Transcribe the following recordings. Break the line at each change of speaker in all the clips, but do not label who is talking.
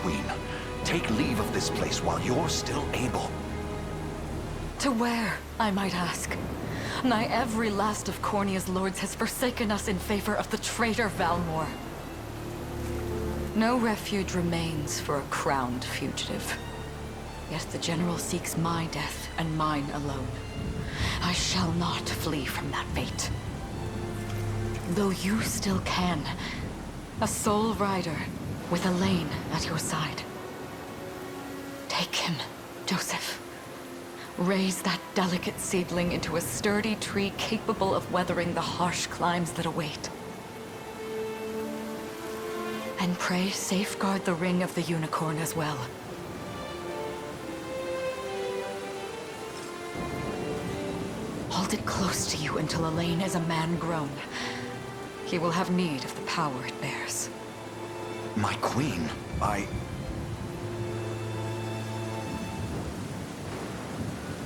Queen. Take leave of this place while you're still able.
To where, I might ask? Nigh every last of Cornia's lords has forsaken us in favor of the traitor Valmor. No refuge remains for a crowned fugitive. Yet the general seeks my death and mine alone. I shall not flee from that fate. Though you still can, a sole rider with Elaine at your side. Take him, Joseph. Raise that delicate seedling into a sturdy tree capable of weathering the harsh climes that await. And pray safeguard the ring of the unicorn as well. Hold it close to you until Elaine is a man grown. He will have need of the power it bears.
My queen,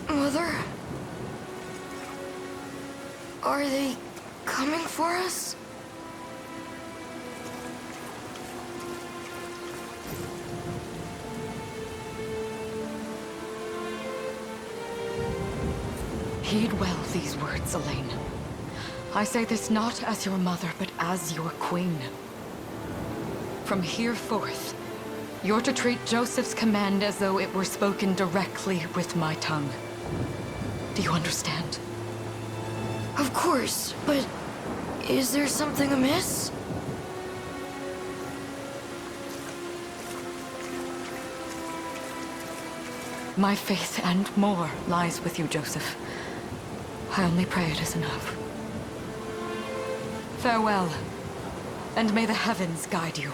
Mother? Are they coming for us?
Heed well these words, Elaine. I say this not as your mother, but as your queen. From here forth, you're to treat Joseph's command as though it were spoken directly with my tongue. Do you understand?
Of course, but is there something amiss?
My faith and more lies with you, Joseph. I only pray it is enough. Farewell, and may the heavens guide you.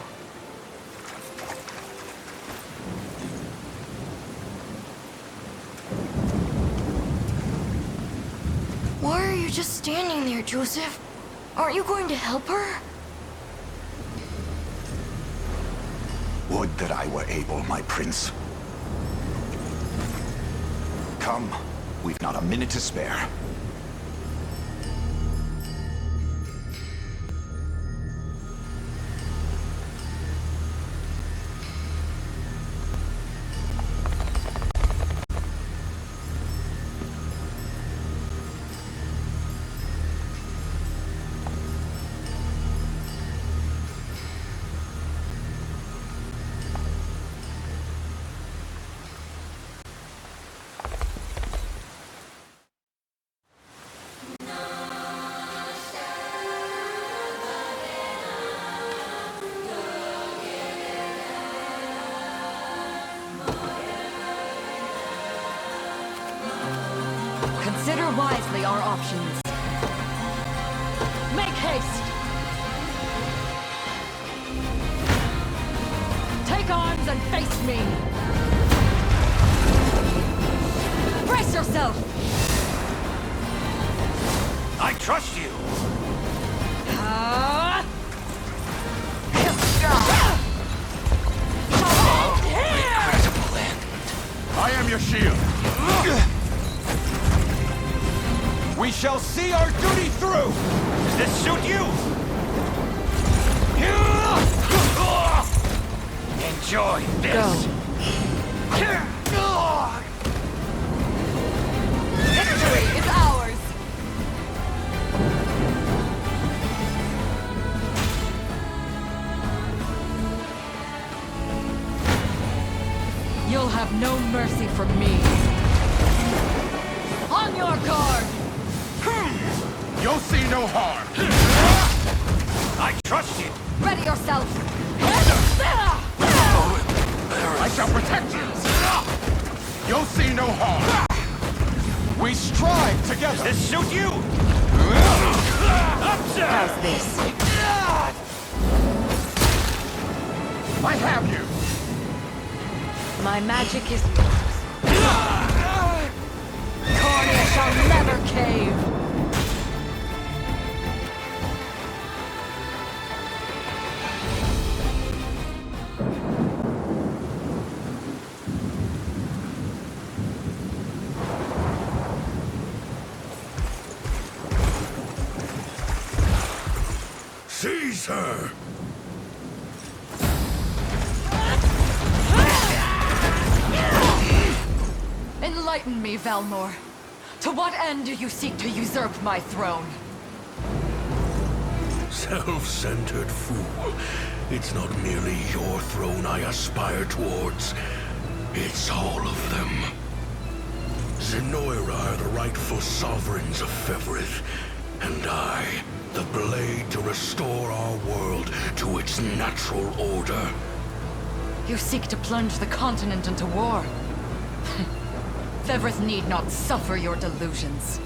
Why are you just standing there, Joseph? Aren't you going to help her?
would that I were able, my prince. Come, we've not a minute to spare.
Consider wisely our options. Make haste! Take arms and face me! Brace yourself!
I trust you! Incredible end.
I am your shield. We shall see our duty through!
Does this suit you? Enjoy this!
Victory is ours! You'll have no mercy from me. On your guard!
You'll see no harm.
I trust you!
Ready yourself!
I shall protect you. You'll see no harm. We strive together.
Does this suit you? Up, sir!
How's this?
I have you.
My magic is yours. Cornia shall never cave!
Seize her.
Enlighten me, Valmor. To what end do you seek to usurp my throne?
Self-centered fool. It's not merely your throne I aspire towards. It's all of them. Zenoira are the rightful sovereigns of Fevrith, and I, the blade to restore our world to its natural order.
You seek to plunge the continent into war. Fevrith need not suffer your delusions.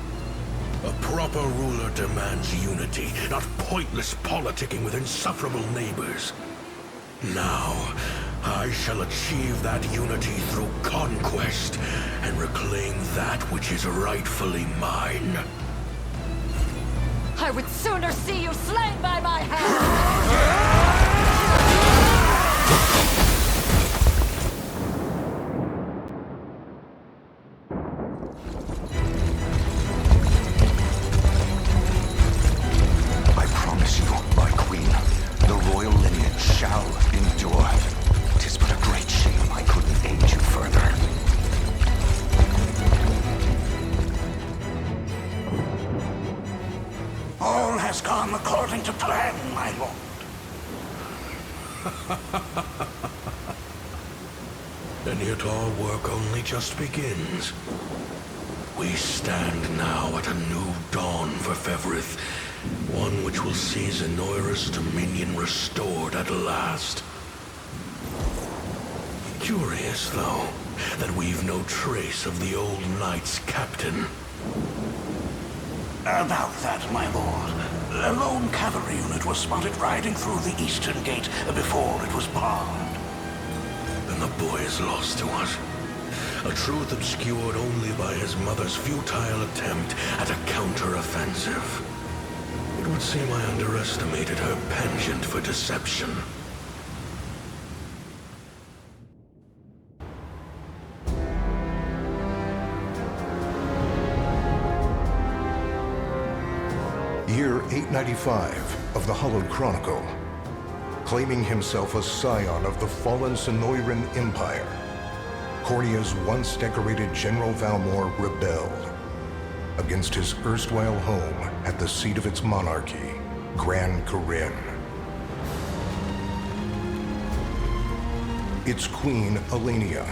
A proper ruler demands unity, not pointless politicking with insufferable neighbors. Now, I shall achieve that unity through conquest and reclaim that which is rightfully mine.
I would sooner see you slain by my hand!
I promise you, my queen, the royal lineage shall endure. 'Tis but a great shame I couldn't aid you further.
All has gone according to plan, my lord.
And yet our work only just begins. We stand now at a new dawn for Fevrith, one which will see Zenoira's dominion restored at last. Curious, though, that we've no trace of the old knight's captain.
About that, my lord. A lone cavalry unit was spotted riding through the eastern gate before it was barred.
Then the boy is lost to us. A truth obscured only by his mother's futile attempt at a counter-offensive. It would seem I underestimated her penchant for deception.
Year 895 of the Hallowed Chronicle. Claiming himself a scion of the fallen Sonoran Empire, Cornea's once decorated General Valmor rebelled against his erstwhile home at the seat of its monarchy, Gran Corinne. Its queen, Elenia,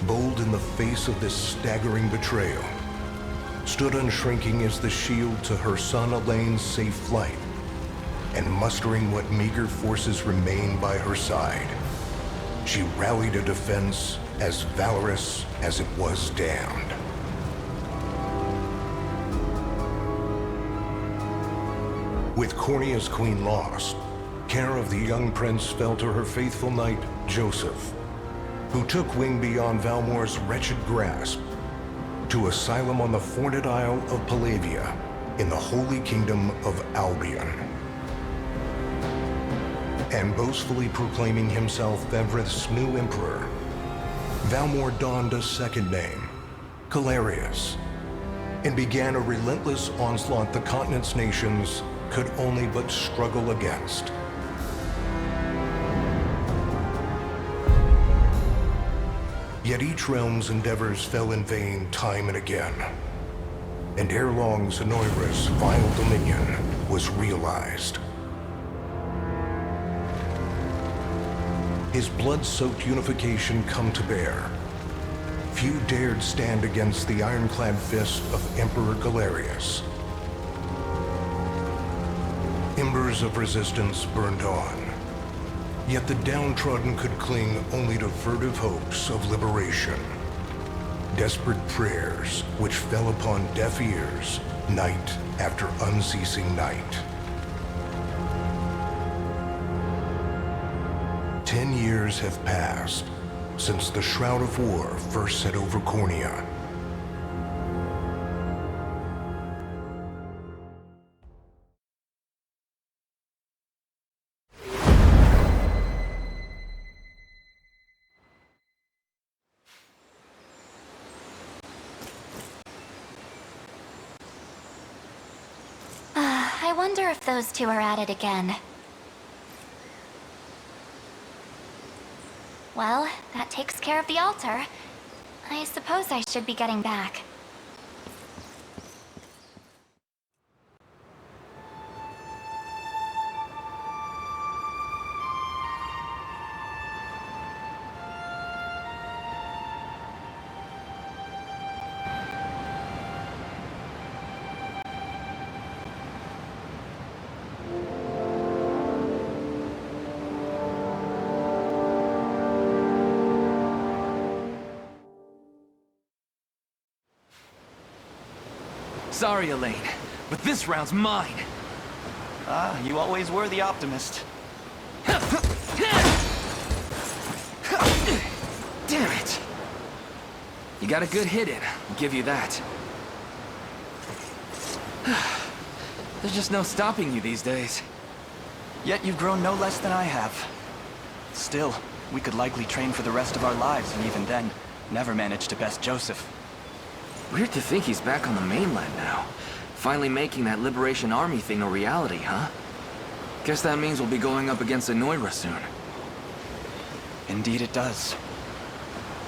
bold in the face of this staggering betrayal, stood unshrinking as the shield to her son Elaine's safe flight, and mustering what meager forces remained by her side, she rallied a defense as valorous as it was damned. With Cornea's queen lost, care of the young prince fell to her faithful knight, Joseph, who took wing beyond Valmor's wretched grasp to asylum on the Forned Isle of Palavia in the Holy Kingdom of Albion. And boastfully proclaiming himself Fevrith's new emperor, Valmor donned a second name, Calarius, and began a relentless onslaught the continent's nations could only but struggle against. Yet each realm's endeavors fell in vain time and again, and ere long Zenoira's vile dominion was realized. His blood-soaked unification come to bear, few dared stand against the ironclad fist of Emperor Galerius. Embers of resistance burned on, yet the downtrodden could cling only to furtive hopes of liberation. Desperate prayers which fell upon deaf ears night after unceasing night. 10 years have passed since the Shroud of War first set over Cornea.
I wonder if those two are at it again. Well, that takes care of the altar. I suppose I should be getting back.
Sorry, Elaine, but this round's mine.
Ah, you always were the optimist.
Damn it! You got a good hit in, I'll give you that. There's just no stopping you these days.
Yet you've grown no less than I have. Still, we could likely train for the rest of our lives, and even then, never manage to best Joseph.
Weird to think he's back on the mainland now. Finally making that Liberation Army thing a reality, huh? Guess that means we'll be going up against Anoira soon.
Indeed it does.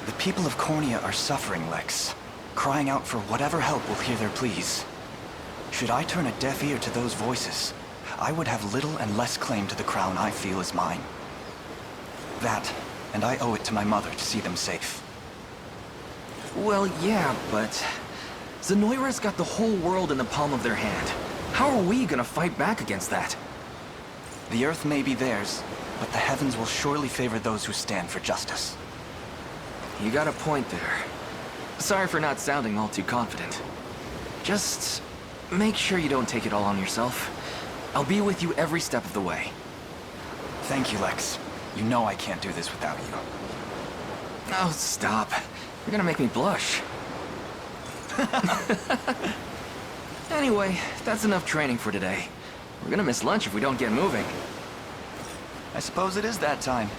The people of Cornea are suffering, Lex. Crying out for whatever help will hear their pleas. Should I turn a deaf ear to those voices, I would have little and less claim to the crown I feel is mine. That, and I owe it to my mother to see them safe.
Well, yeah, but Zenoira's got the whole world in the palm of their hand. How are we gonna fight back against that?
The Earth may be theirs, but the heavens will surely favor those who stand for justice.
You got a point there. Sorry for not sounding all too confident. Just make sure you don't take it all on yourself. I'll be with you every step of the way.
Thank you, Lex. You know I can't do this without you.
Oh, stop. You're gonna make me blush. Anyway, that's enough training for today. We're gonna miss lunch if we don't get moving.
I suppose it is that time.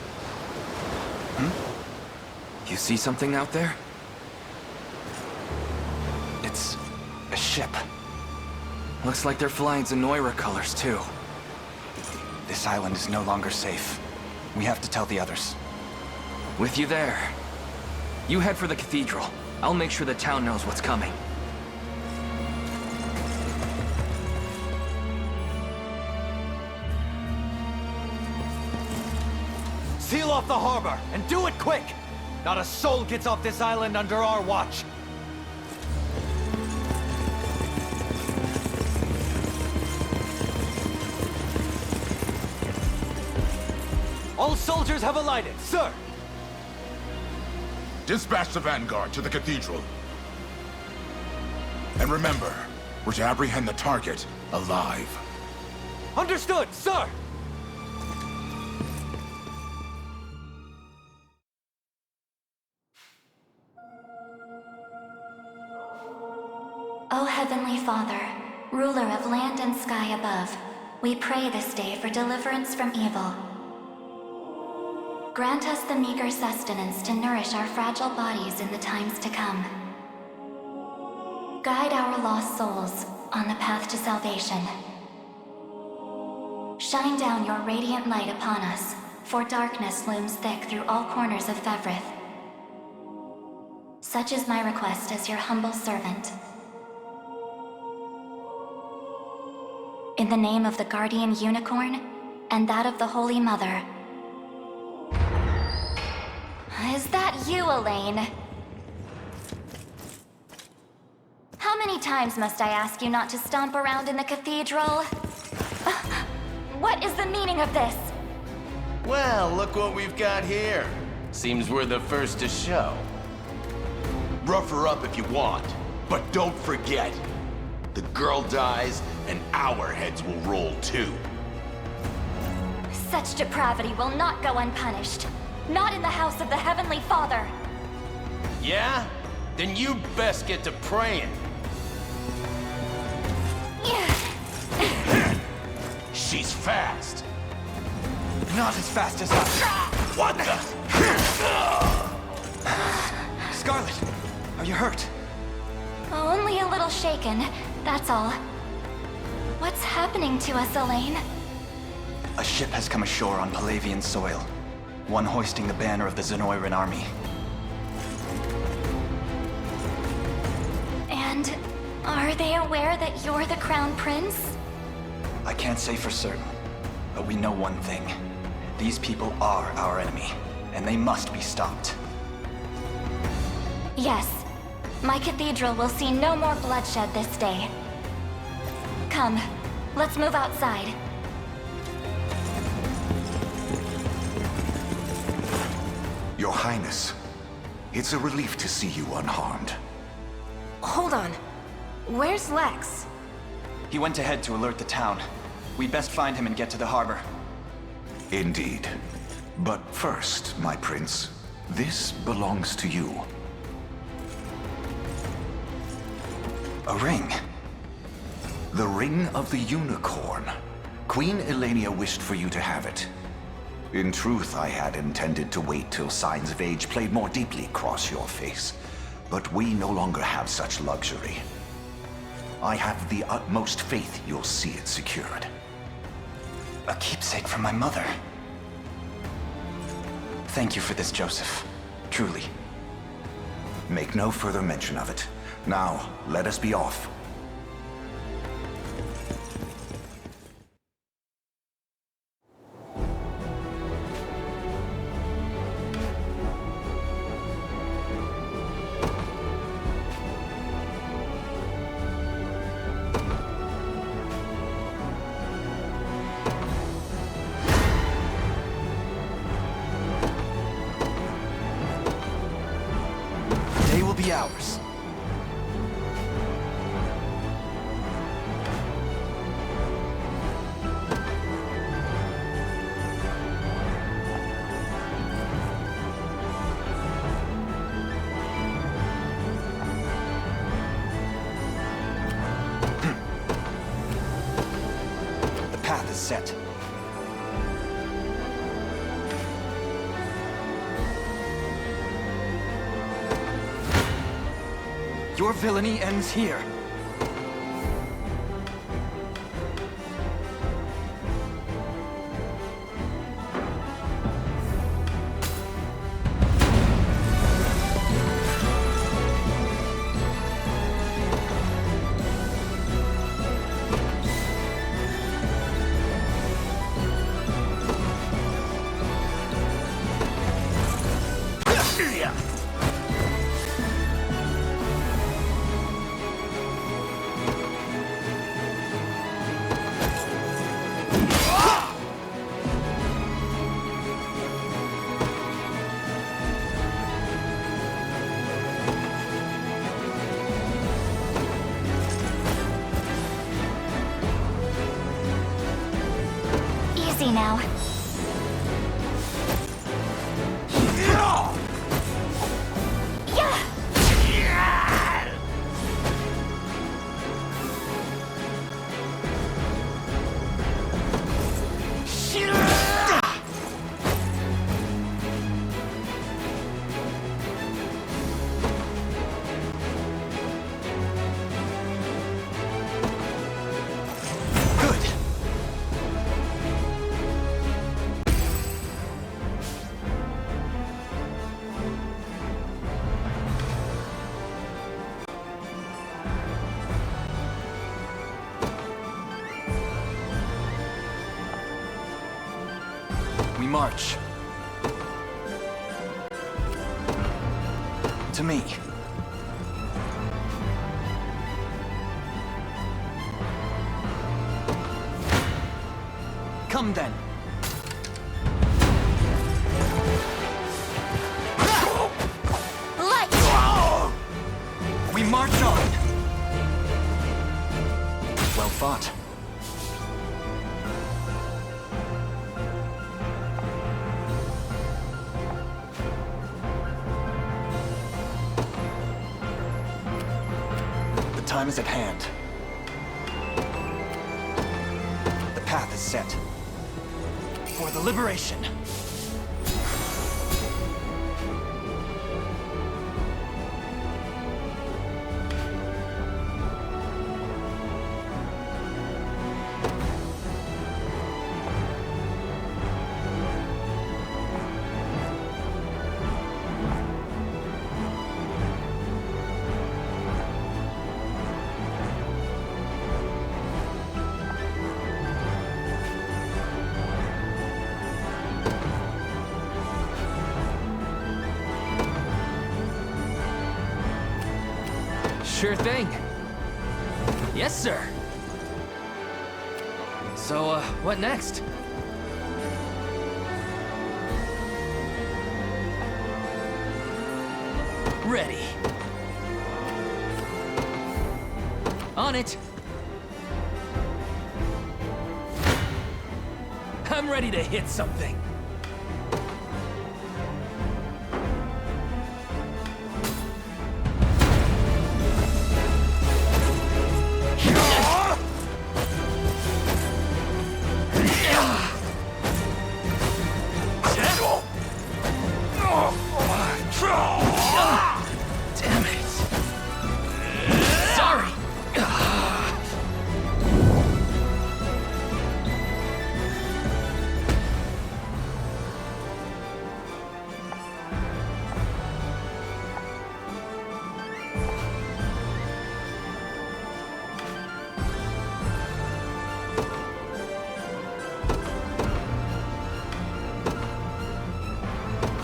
You see something out there?
It's a ship.
Looks like they're flying Zenoira colors, too.
This island is no longer safe. We have to tell the others.
With you there. You head for the cathedral. I'll make sure the town knows what's coming.
Seal off the harbor, and do it quick! Not a soul gets off this island under our watch. All soldiers have alighted, sir!
Dispatch the vanguard to the cathedral. And remember, we're to apprehend the target alive.
Understood, sir!
O Heavenly Father, ruler of land and sky above, we pray this day for deliverance from evil. Grant us the meager sustenance to nourish our fragile bodies in the times to come. Guide our lost souls on the path to salvation. Shine down your radiant light upon us, for darkness looms thick through all corners of Fevrith. Such is my request as your humble servant. In the name of the Guardian Unicorn, and that of the Holy Mother. Is that you, Elaine? How many times must I ask you not to stomp around in the cathedral? What is the meaning of this?
Well, look what we've got here. Seems we're the first to show. Rough her up if you want, but don't forget, the girl dies and our heads will roll too.
Such depravity will not go unpunished. Not in the house of the Heavenly Father.
Yeah? Then you best get to praying. She's fast.
Not as fast as us.
What the?
Scarlet, are you hurt?
Only a little shaken, that's all. What's happening to us, Elaine?
A ship has come ashore on Palavian soil. One hoisting the banner of the Zenoiran army.
And are they aware that you're the Crown Prince?
I can't say for certain, but we know one thing. These people are our enemy, and they must be stopped.
Yes. My cathedral will see no more bloodshed this day. Come, let's move outside.
Your Highness, it's a relief to see you unharmed.
Hold on. Where's Lex?
He went ahead to alert the town. We'd best find him and get to the harbor.
Indeed. But first, my prince, this belongs to you.
A ring?
The Ring of the Unicorn. Queen Elenia wished for you to have it. In truth, I had intended to wait till signs of age played more deeply across your face. But we no longer have such luxury. I have the utmost faith you'll see it secured.
A keepsake from my mother. Thank you for this, Joseph. Truly.
Make no further mention of it. Now, let us be off.
They will be ours. The path is set. Your villainy ends here.
Easy now.
Good. We march. To me. Come then.
Light!
We march on. Well fought. The time is at hand. The path is set. For the liberation.
Sure thing. Yes, sir. So, what next? Ready. On it. I'm ready to hit something. Damn it. Sorry.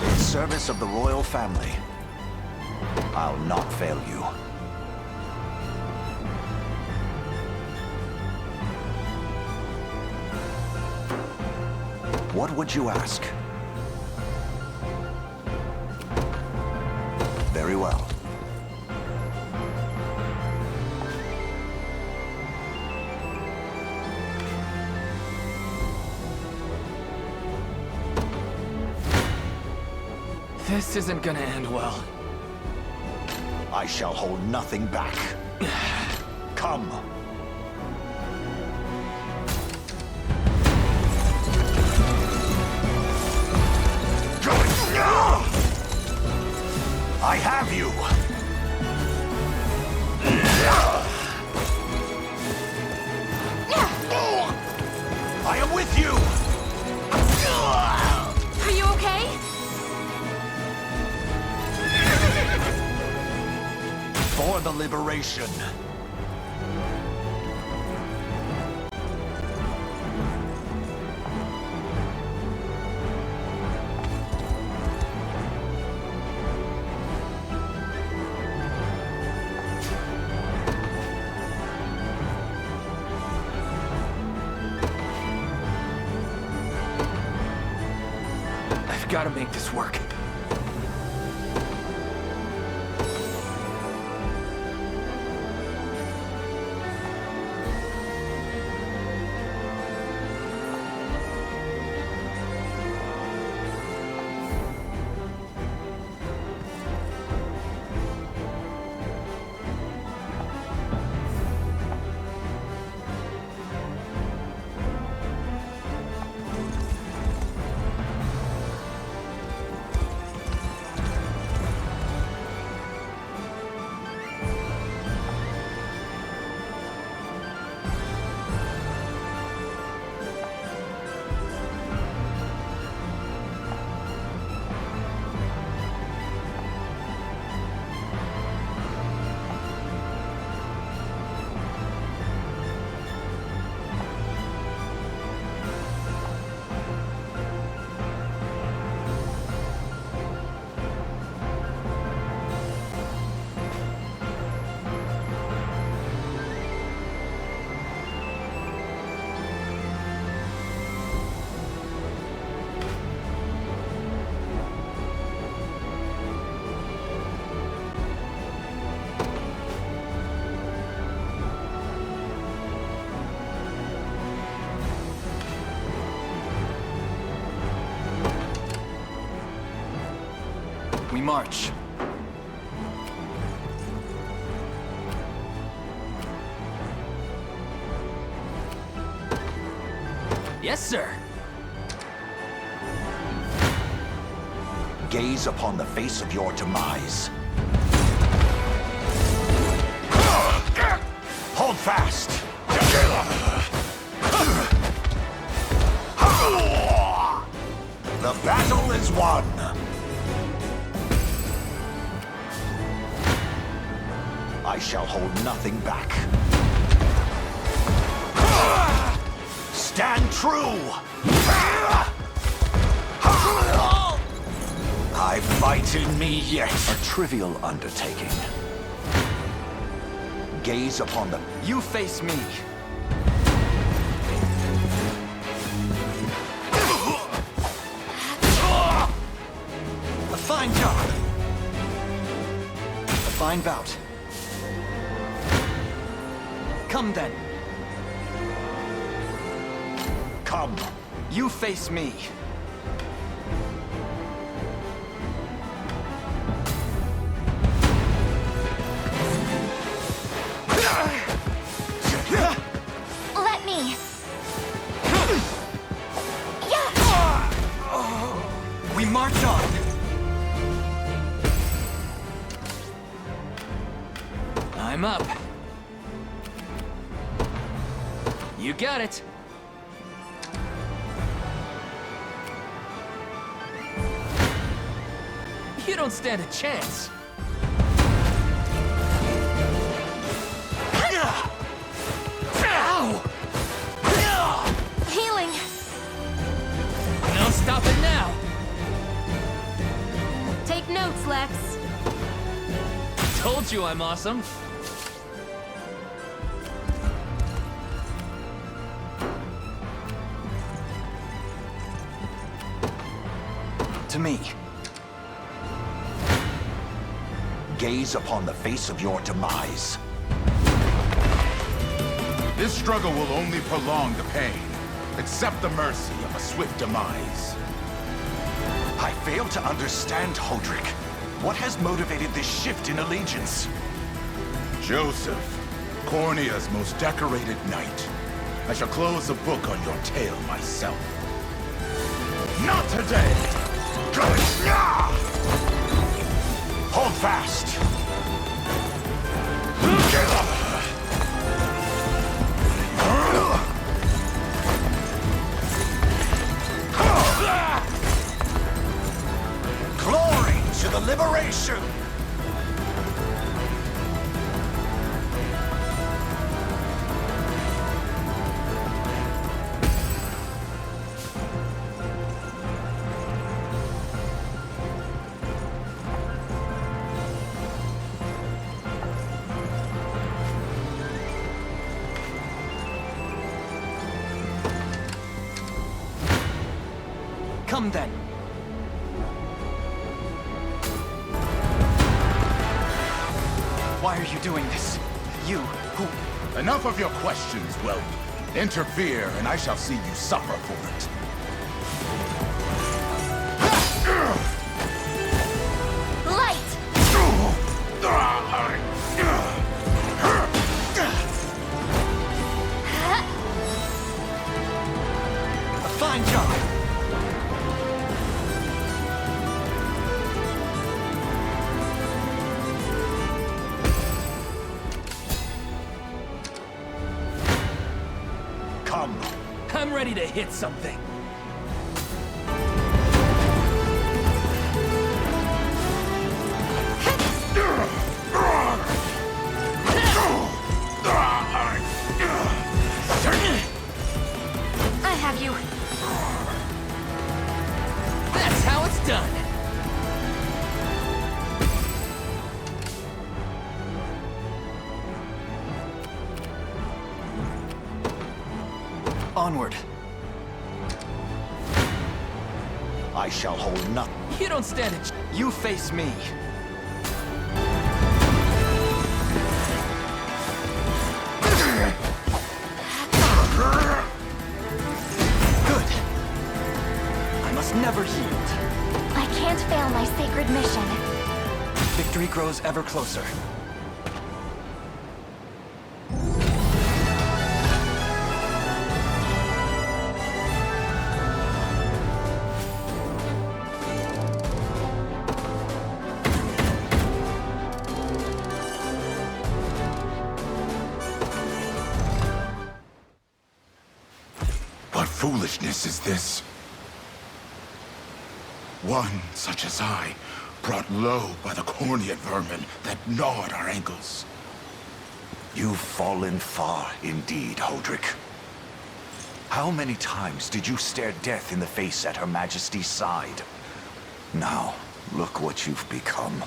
In service of the royal family, I'll not fail you. What would you ask? Very well.
This isn't gonna end well.
I shall hold nothing back. Come. I have you! I am with you!
Are you okay?
For the liberation.
I've gotta make this work. We march. Yes, sir.
Gaze upon the face of your demise. Hold fast. The battle is won. I shall hold nothing back. Stand true! I fight in me yet. A trivial undertaking. Gaze upon the...
You face me.
A fine job. A fine bout. Come then.
Come.
You face me.
Let me.
We march on.
I'm up. You got it. You don't stand a chance. Ow!
Healing!
No stopping now.
Take notes, Lex.
Told you I'm awesome.
To me.
Gaze upon the face of your demise.
This struggle will only prolong the pain. Accept the mercy of a swift demise.
I fail to understand, Hodrick. What has motivated this shift in allegiance?
Joseph, Cornea's most decorated knight. I shall close the book on your tale myself. Not today!
Hold fast! Glory to the liberation!
Come then. Why are you doing this? You, who...
Enough of your questions, whelp. Interfere, and I shall see you suffer for it.
Light!
A fine job.
Come.
I'm ready to hit something.
I have you.
That's how it's done.
Onward.
I shall hold nothing.
You don't stand a
You face me. Good. I must never yield.
I can't fail my sacred mission.
Victory grows ever closer.
What foolishness is this? One such as I, brought low by the Cornean vermin that gnawed our ankles.
You've fallen far indeed, Hodrick. How many times did you stare death in the face at Her Majesty's side? Now, look what you've become.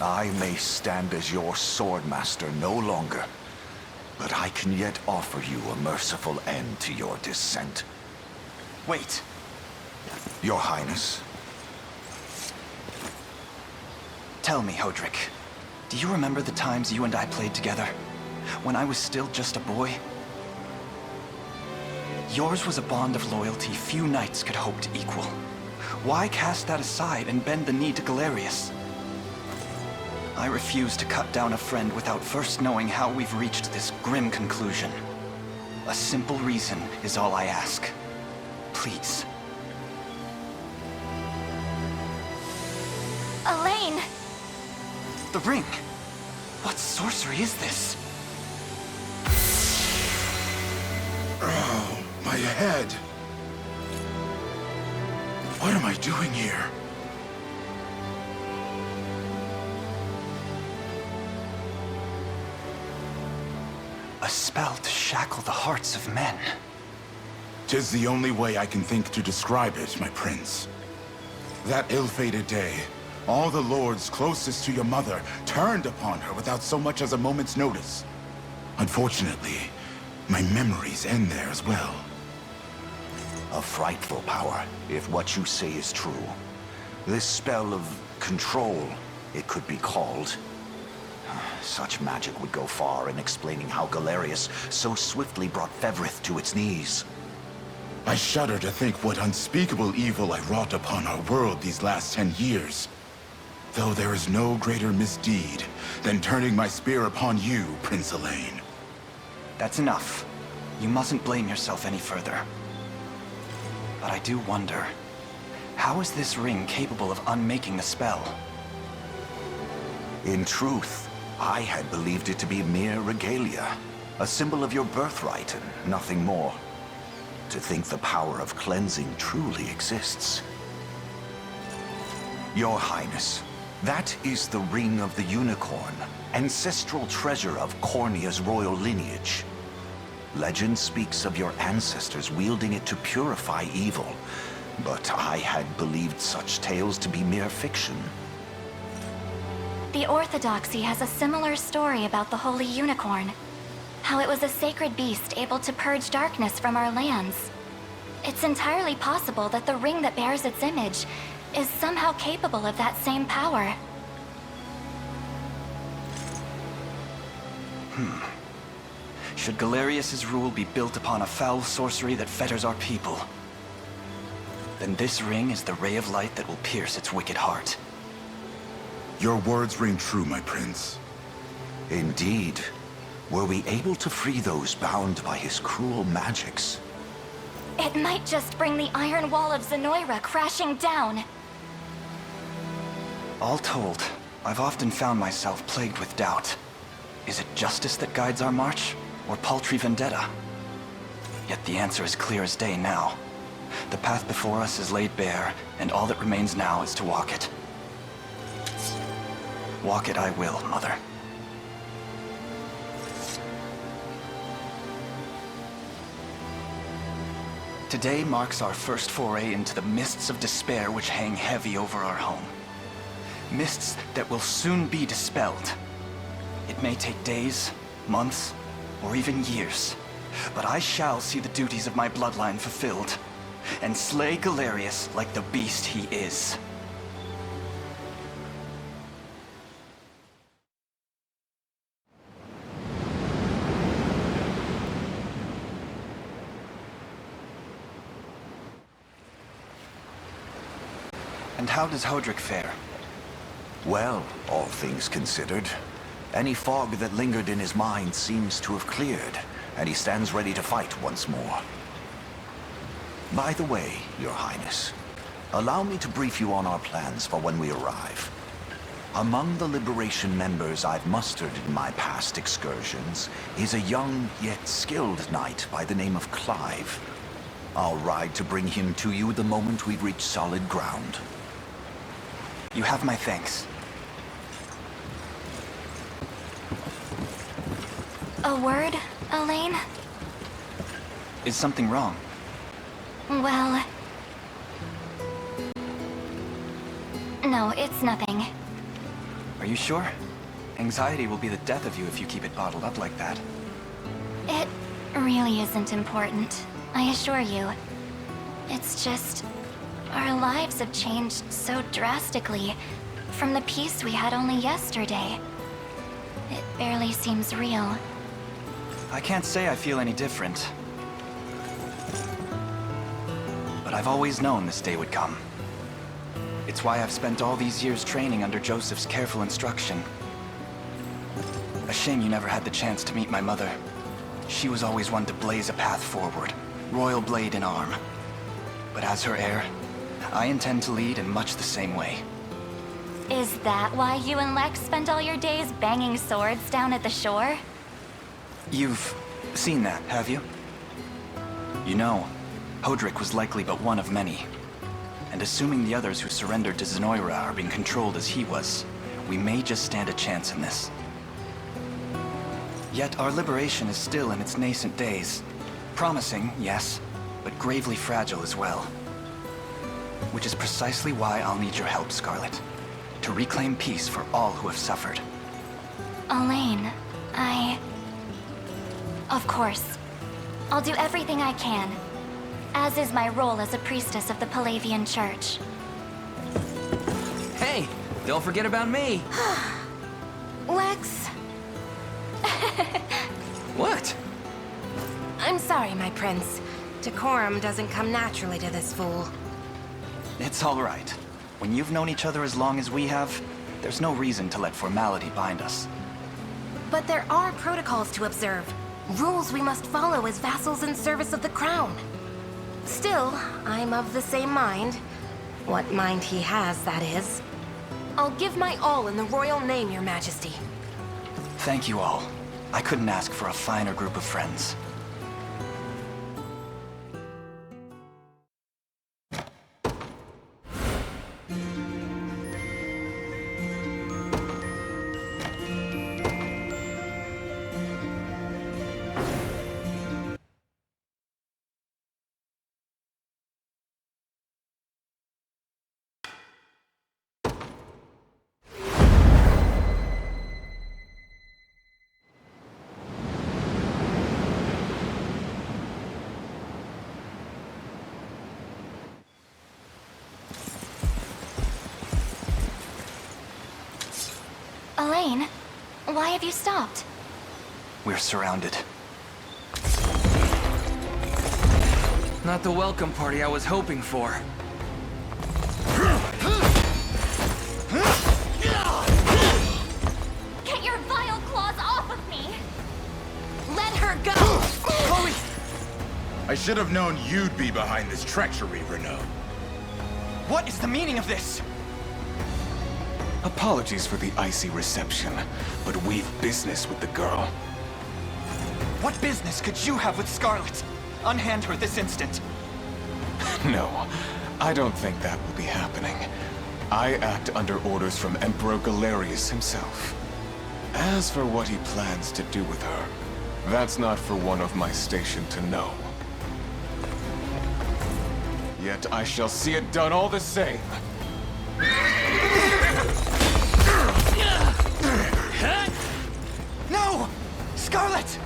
I may stand as your swordmaster no longer, but I can yet offer you a merciful end to your descent.
Wait.
Your Highness.
Tell me, Hodrick, do you remember the times you and I played together? When I was still just a boy? Yours was a bond of loyalty few knights could hope to equal. Why cast that aside and bend the knee to Galerius? I refuse to cut down a friend without first knowing how we've reached this grim conclusion. A simple reason is all I ask. Please.
Elaine!
The ring! What sorcery is this?
Oh, my head. What am I doing here?
A spell to shackle the hearts of men.
'Tis the only way I can think to describe it, my prince. That ill-fated day, all the lords closest to your mother turned upon her without so much as a moment's notice. Unfortunately, my memories end there as well.
A frightful power, if what you say is true. This spell of control, it could be called. Such magic would go far in explaining how Galerius so swiftly brought Fevrith to its knees.
I shudder to think what unspeakable evil I wrought upon our world these last 10 years. Though there is no greater misdeed than turning my spear upon you, Prince Elaine.
That's enough. You mustn't blame yourself any further. But I do wonder, how is this ring capable of unmaking the spell?
In truth, I had believed it to be mere regalia, a symbol of your birthright and nothing more. To think the power of cleansing truly exists. Your Highness, that is the Ring of the Unicorn, ancestral treasure of Cornia's royal lineage. Legend speaks of your ancestors wielding it to purify evil, but I had believed such tales to be mere fiction.
The Orthodoxy has a similar story about the Holy Unicorn. How it was a sacred beast able to purge darkness from our lands. It's entirely possible that the ring that bears its image is somehow capable of that same power.
Should Galerius's rule be built upon a foul sorcery that fetters our people, then this ring is the ray of light that will pierce its wicked heart.
Your words ring true, my prince.
Indeed. Were we able to free those bound by his cruel magics?
It might just bring the iron wall of Zenoira crashing down.
All told, I've often found myself plagued with doubt. Is it justice that guides our march, or paltry vendetta? Yet the answer is clear as day now. The path before us is laid bare, and all that remains now is to walk it. Walk it I will, Mother. Today marks our first foray into the mists of despair which hang heavy over our home. Mists that will soon be dispelled. It may take days, months, or even years, but I shall see the duties of my bloodline fulfilled, and slay Galerius like the beast he is. And how does Hodrick fare?
Well, all things considered. Any fog that lingered in his mind seems to have cleared, and he stands ready to fight once more. By the way, Your Highness, allow me to brief you on our plans for when we arrive. Among the Liberation members I've mustered in my past excursions is a young yet skilled knight by the name of Clive. I'll ride to bring him to you the moment we've reached solid ground.
You have my thanks.
A word, Elaine?
Is something wrong?
Well... no, it's nothing.
Are you sure? Anxiety will be the death of you if you keep it bottled up like that.
It really isn't important, I assure you. It's just... our lives have changed so drastically from the peace we had only yesterday. It barely seems real.
I can't say I feel any different. But I've always known this day would come. It's why I've spent all these years training under Joseph's careful instruction. A shame you never had the chance to meet my mother. She was always one to blaze a path forward, royal blade in arm. But as her heir, I intend to lead in much the same way.
Is that why you and Lex spent all your days banging swords down at the shore?
You've seen that, have you? You know, Hodrick was likely but one of many. And assuming the others who surrendered to Zenoira are being controlled as he was, we may just stand a chance in this. Yet our liberation is still in its nascent days. Promising, yes, but gravely fragile as well. Which is precisely why I'll need your help, Scarlet. To reclaim peace for all who have suffered.
Elaine, Of course. I'll do everything I can. As is my role as a priestess of the Palavian Church.
Hey, don't forget about me.
Lex,
What?
I'm sorry, my prince. Decorum doesn't come naturally to this fool.
It's all right. When you've known each other as long as we have, there's no reason to let formality bind us.
But there are protocols to observe. Rules we must follow as vassals in service of the crown. Still, I'm of the same mind. What mind he has, that is. I'll give my all in the royal name, your majesty.
Thank you all. I couldn't ask for a finer group of friends.
Elaine, why have you stopped?
We're surrounded.
Not the welcome party I was hoping for.
Get your vile claws off of me!
Let her go!
Chloe! I should have known you'd be behind this treachery, Renaud.
What is the meaning of this?
Apologies for the icy reception, but we've business with the girl.
What business could you have with Scarlet? Unhand her this instant.
No, I don't think that will be happening. I act under orders from Emperor Galerius himself. As for what he plans to do with her, that's not for one of my station to know. Yet I shall see it done all the same.
No! Scarlet!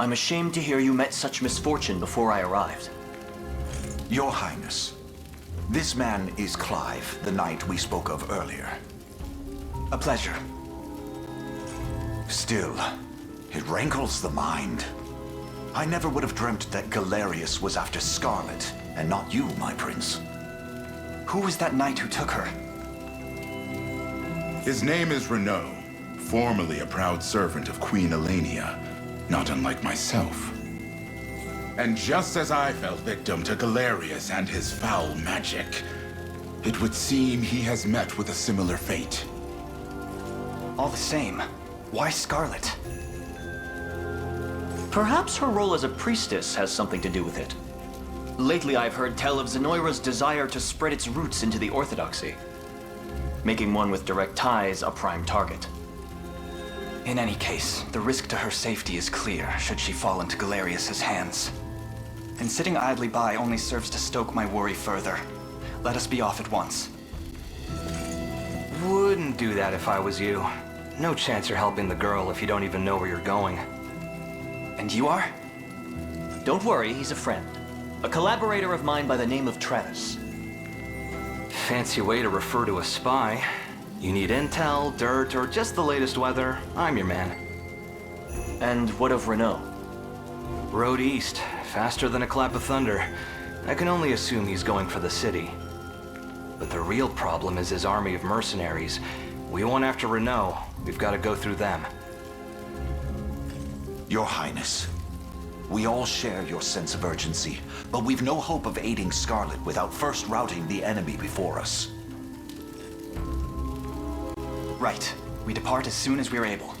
I'm ashamed to hear you met such misfortune before I arrived.
Your Highness, this man is Clive, the knight we spoke of earlier.
A pleasure.
Still, it rankles the mind. I never would have dreamt that Galerius was after Scarlet, and not you, my prince.
Who was that knight who took her?
His name is Renaud, formerly a proud servant of Queen Elenia, not unlike myself. And just as I fell victim to Galerius and his foul magic, it would seem he has met with a similar fate.
All the same, why Scarlet?
Perhaps her role as a priestess has something to do with it. Lately I've heard tell of Zenoira's desire to spread its roots into the Orthodoxy, making one with direct ties a prime target.
In any case, the risk to her safety is clear should she fall into Galerius's hands. And sitting idly by only serves to stoke my worry further. Let us be off at once.
Wouldn't do that if I was you. No chance you're helping the girl if you don't even know where you're going.
And you are?
Don't worry, he's a friend. A collaborator of mine by the name of Travis.
Fancy way to refer to a spy. You need intel, dirt, or just the latest weather, I'm your man.
And what of Renault?
Road east, faster than a clap of thunder. I can only assume he's going for the city. But the real problem is his army of mercenaries. We want after Renault, we've got to go through them.
Your Highness, we all share your sense of urgency, but we've no hope of aiding Scarlet without first routing the enemy before us.
Right. We depart as soon as we're able.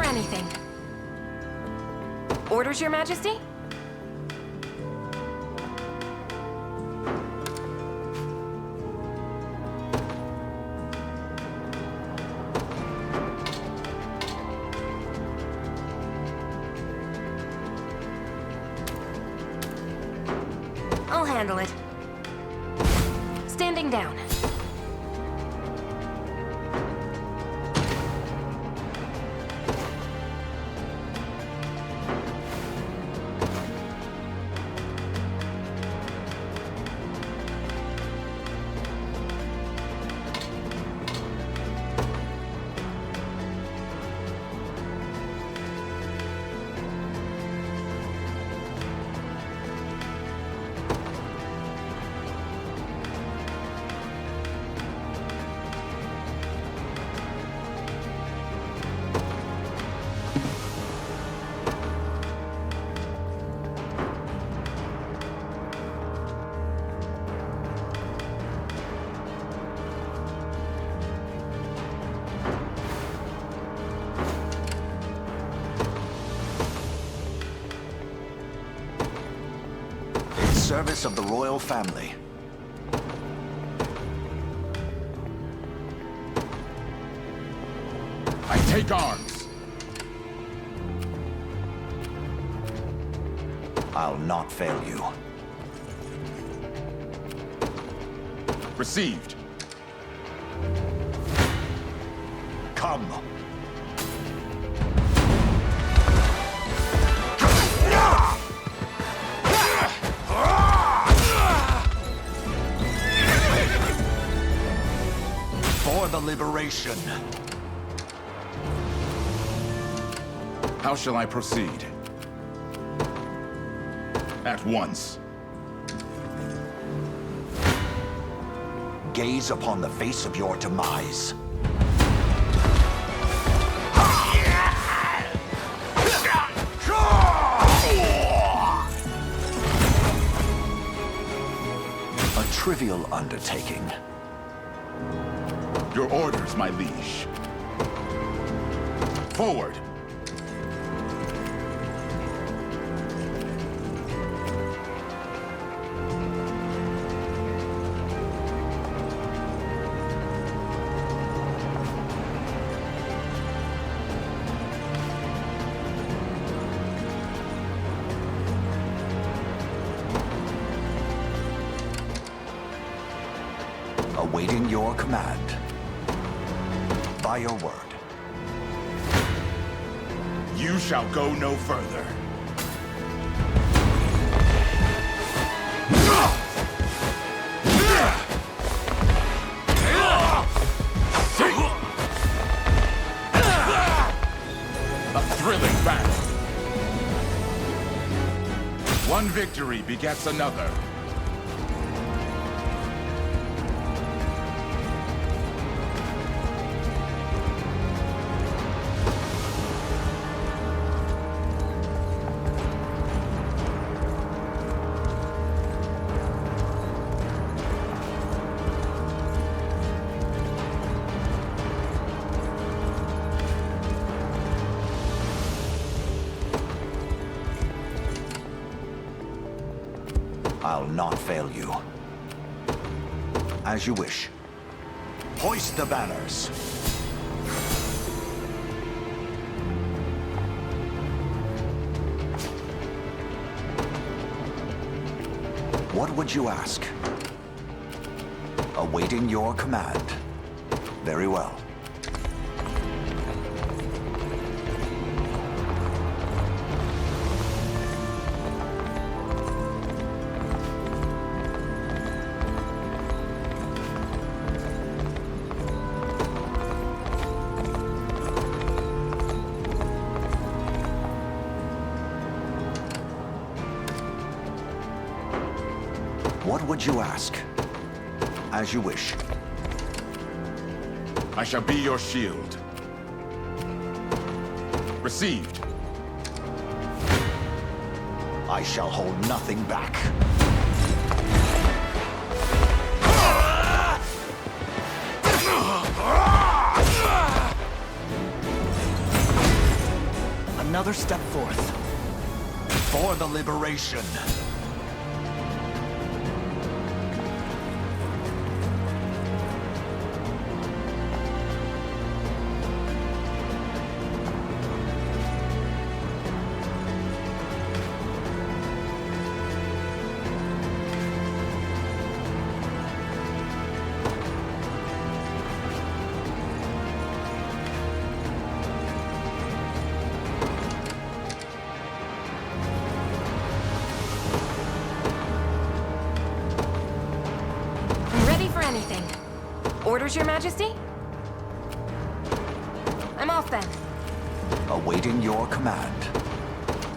Anything. Orders, Your Majesty? I'll handle it. Standing down.
service of the royal family.
I take arms.
I'll not fail you.
Received.
Come. For the liberation.
How shall I proceed? At once.
Gaze upon the face of your demise. A trivial undertaking.
Your orders, my liege. Forward!
Awaiting your command. By your word.
You shall go no further. A thrilling battle. One victory begets another.
I'll not fail you. As you wish. Hoist the banners. What would you ask? Awaiting your command. Very well. What would you ask? As you wish.
I shall be your shield. Received.
I shall hold nothing back. Another step forth. For the liberation.
Anything. Orders, Your Majesty? I'm off then.
Awaiting your command.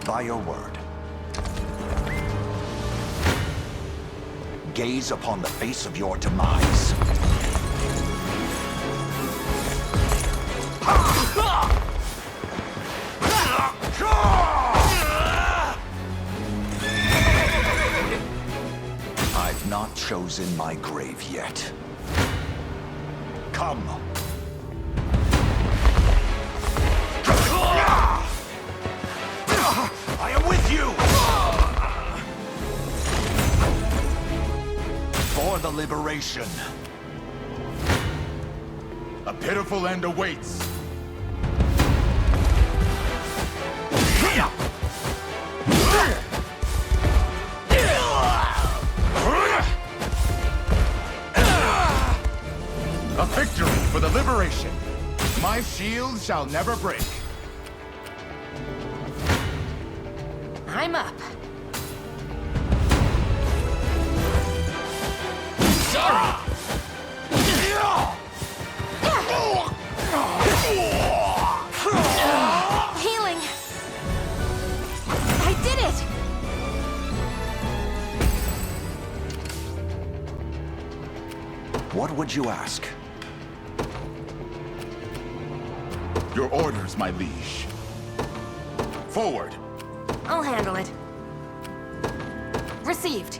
By your word. Gaze upon the face of your demise. I've not chosen my grave yet. Come. I am with you! liberation.
A pitiful end awaits. A victory for the liberation. My shield shall never break.
I'm up.
Sorry!
Healing! I did it!
What would you ask?
Your orders, my liege. Forward.
I'll handle it. Received.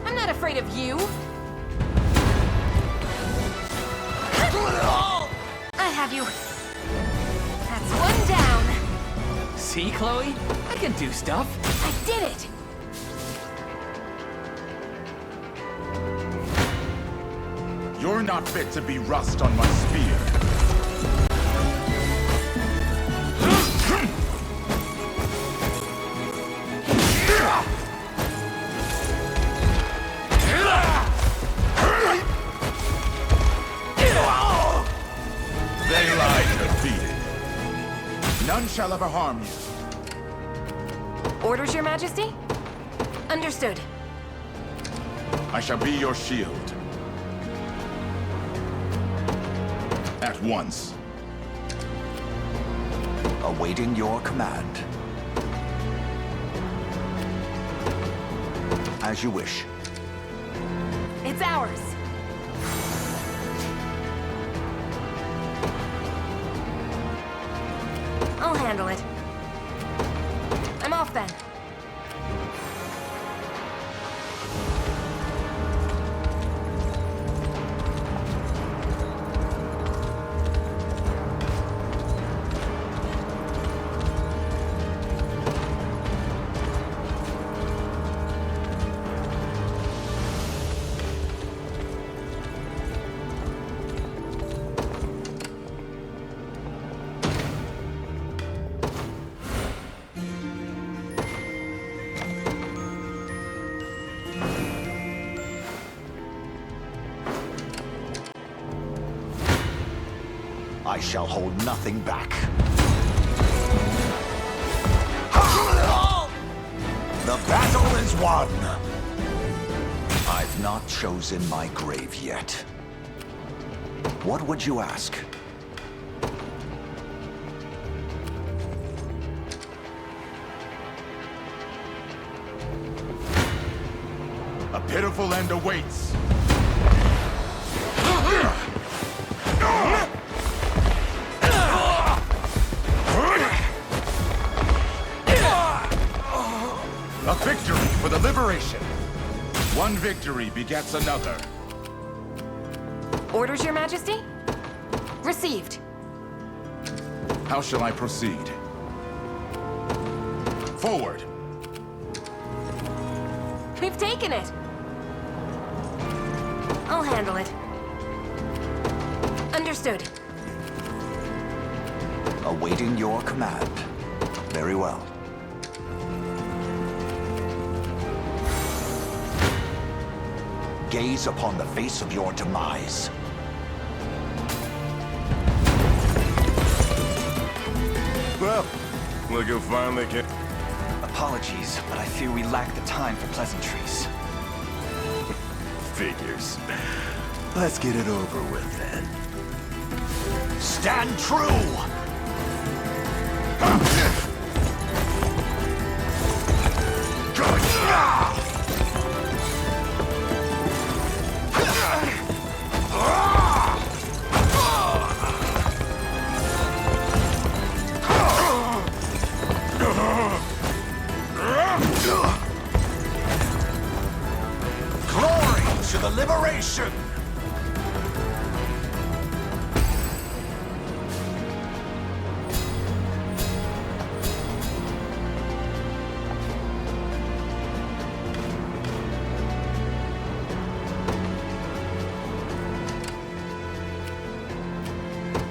I'm not afraid of you. I have you. That's one down.
See, Chloe? I can do stuff.
I did it.
You're not fit to be rust on my spear. They lie defeated. None shall ever harm you.
Orders, Your Majesty? Understood.
I shall be your shield. At once.
Awaiting your command. As you wish.
It's ours. I'll handle it. I'm off then.
I shall hold nothing back. The battle is won! I've not chosen my grave yet. What would you ask?
A pitiful end awaits. A victory for the liberation. One victory begets another.
Orders, Your Majesty? Received.
How shall I proceed? Forward.
We've taken it. I'll handle it. Understood.
Awaiting your command. Very well. Gaze upon the face of your demise.
Well, look who finally came.
Apologies, but I fear we lack the time for pleasantries.
Figures. Let's get it over with then.
Stand true! Glory to the liberation!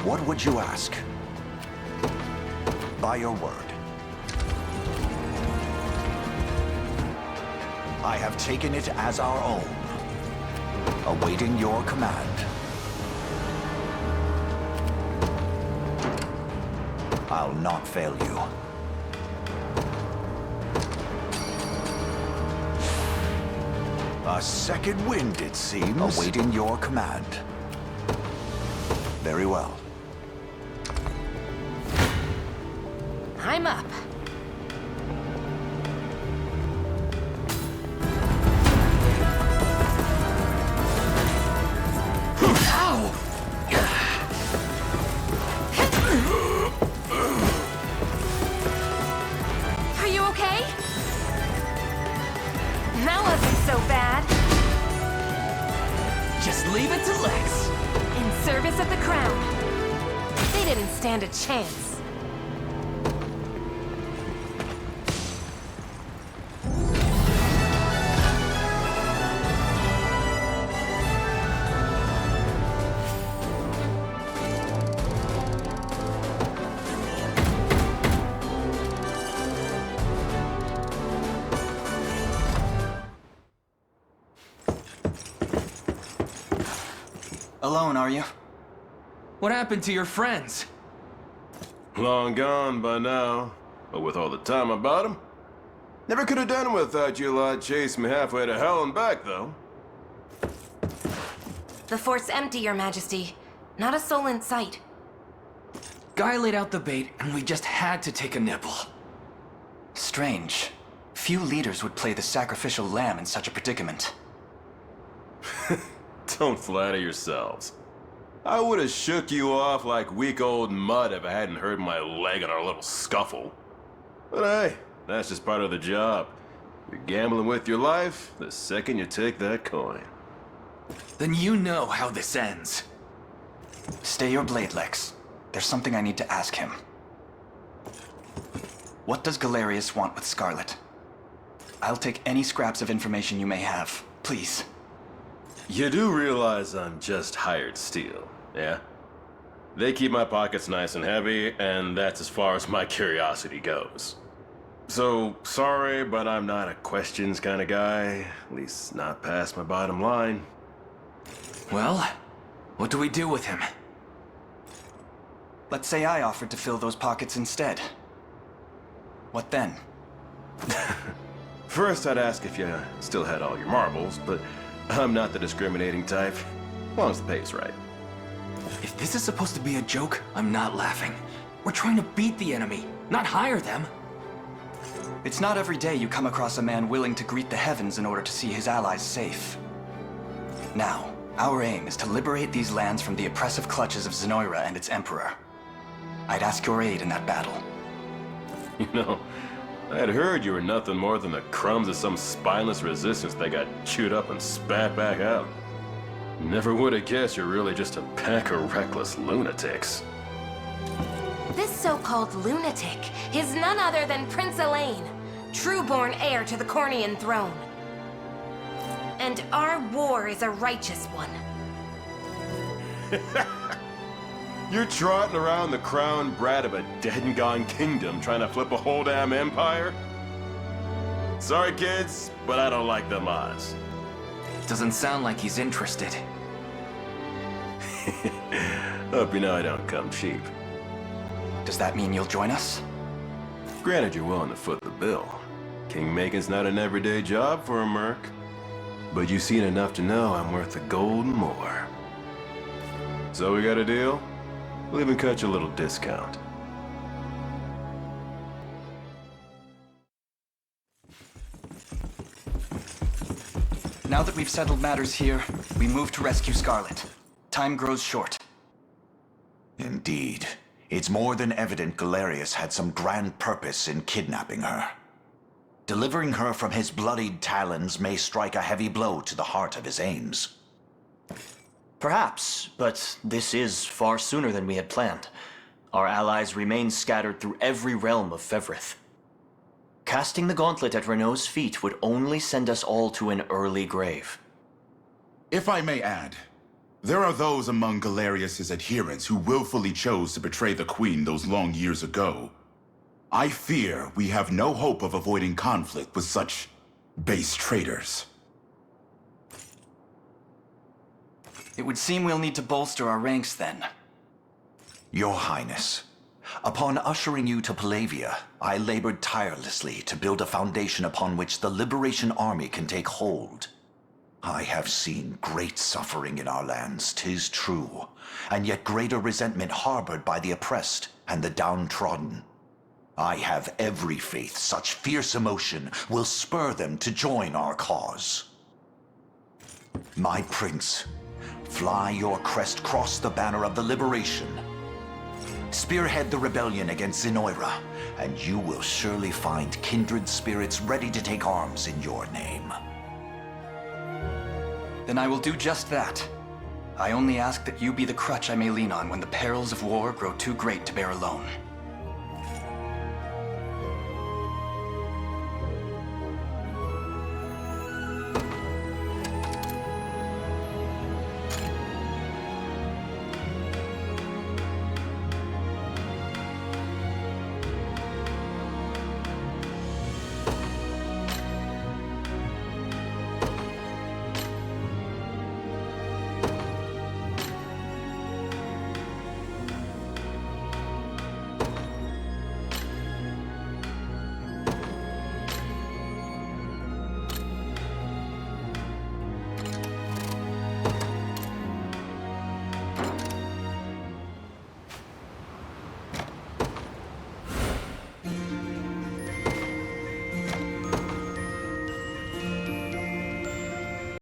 What would you ask? By your word. I have taken it as our own, awaiting your command. I'll not fail you. A second wind, it seems. Awaiting your command. Very well.
I'm up.
Ow!
Are you okay? That wasn't so bad.
Just leave it to Lex.
In service of the crown. They didn't stand a chance.
Alone, are you?
What happened to your friends?
Long gone by now. But with all the time about them, never could have done without you lot chasing me halfway to hell and back, though.
The fort's empty, Your Majesty. Not a soul in sight.
Guy laid out the bait, and we just had to take a nibble.
Strange. Few leaders would play the sacrificial lamb in such a predicament.
Don't flatter yourselves. I would have shook you off like weak old mud if I hadn't hurt my leg in our little scuffle. But hey, that's just part of the job. You're gambling with your life the second you take that coin.
Then you know how this ends.
Stay your blade, Lex. There's something I need to ask him. What does Galerius want with Scarlet? I'll take any scraps of information you may have, please.
You do realize I'm just hired steel, yeah? They keep my pockets nice and heavy, and that's as far as my curiosity goes. So, sorry, but I'm not a questions kind of guy. At least not past my bottom line.
Well, what do we do with him?
Let's say I offered to fill those pockets instead. What then?
First, I'd ask if you still had all your marbles, but I'm not the discriminating type, as long as the pay's right.
If this is supposed to be a joke, I'm not laughing. We're trying to beat the enemy, not hire them.
It's not every day you come across a man willing to greet the heavens in order to see his allies safe. Now, our aim is to liberate these lands from the oppressive clutches of Zenoira and its emperor. I'd ask your aid in that battle.
You know, I had heard you were nothing more than the crumbs of some spineless resistance that got chewed up and spat back out. Never would have guessed you're really just a pack of reckless lunatics.
This so-called lunatic is none other than Prince Elaine, true-born heir to the Cornian throne. And our war is a righteous one.
You're trotting around the crown brat of a dead and gone kingdom trying to flip a whole damn empire? Sorry, kids, but I don't like them odds.
Doesn't sound like he's interested.
Hope you know I don't come cheap.
Does that mean you'll join us?
Granted, you're willing to foot the bill. King-making's not an everyday job for a merc. But you've seen enough to know I'm worth a gold and more. So we got a deal? We'll even cut you a little discount.
Now that we've settled matters here, we move to rescue Scarlet. Time grows short.
Indeed. It's more than evident Galerius had some grand purpose in kidnapping her. Delivering her from his bloodied talons may strike a heavy blow to the heart of his aims.
Perhaps, but this is far sooner than we had planned. Our allies remain scattered through every realm of Fevrith. Casting the gauntlet at Renault's feet would only send us all to an early grave.
If I may add, There are those among Galerius's adherents who willfully chose to betray the Queen those long years ago. I fear we have no hope of avoiding conflict with such base traitors.
It would seem we'll need to bolster our ranks then.
Your Highness, upon ushering you to Palavia, I labored tirelessly to build a foundation upon which the Liberation Army can take hold. I have seen great suffering in our lands, 'tis true, and yet greater resentment harbored by the oppressed and the downtrodden. I have every faith such fierce emotion will spur them to join our cause. My prince, fly your crest across the banner of the Liberation. Spearhead the rebellion against Zenoira, and you will surely find kindred spirits ready to take arms in your name.
Then I will do just that. I only ask that you be the crutch I may lean on when the perils of war grow too great to bear alone.